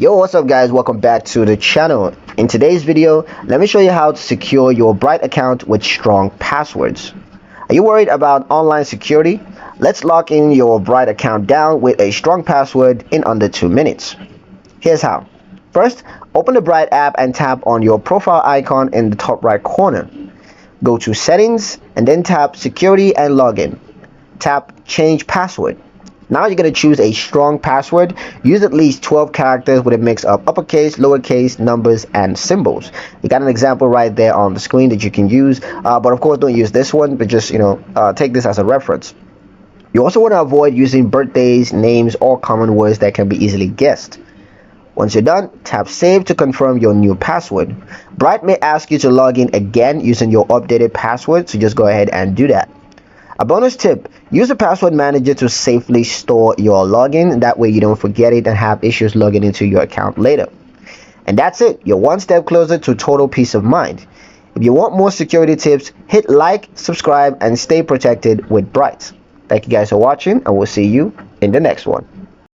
Yo, what's up guys, welcome back to the channel. In today's video, let me show you how to secure your Bright account with strong passwords. Are you worried about online security? Let's lock in your Bright account down with a strong password in under 2 minutes. Here's how. First, open the Bright app and tap on your profile icon in the top right corner. Go to settings and then tap security and login. Tap change password. Now you're going to choose a strong password. Use at least 12 characters with a mix of uppercase, lowercase, numbers, and symbols. You got an example right there on the screen that you can use, but of course don't use this one, but just take this as a reference. You also want to avoid using birthdays, names, or common words that can be easily guessed. Once you're done, tap save to confirm your new password. Bright may ask you to log in again using your updated password, so just go ahead and do that. A bonus tip, use a password manager to safely store your login. That way you don't forget it and have issues logging into your account later. And that's it. You're one step closer to total peace of mind. If you want more security tips, hit like, subscribe, and stay protected with Bright. Thank you guys for watching, and we'll see you in the next one.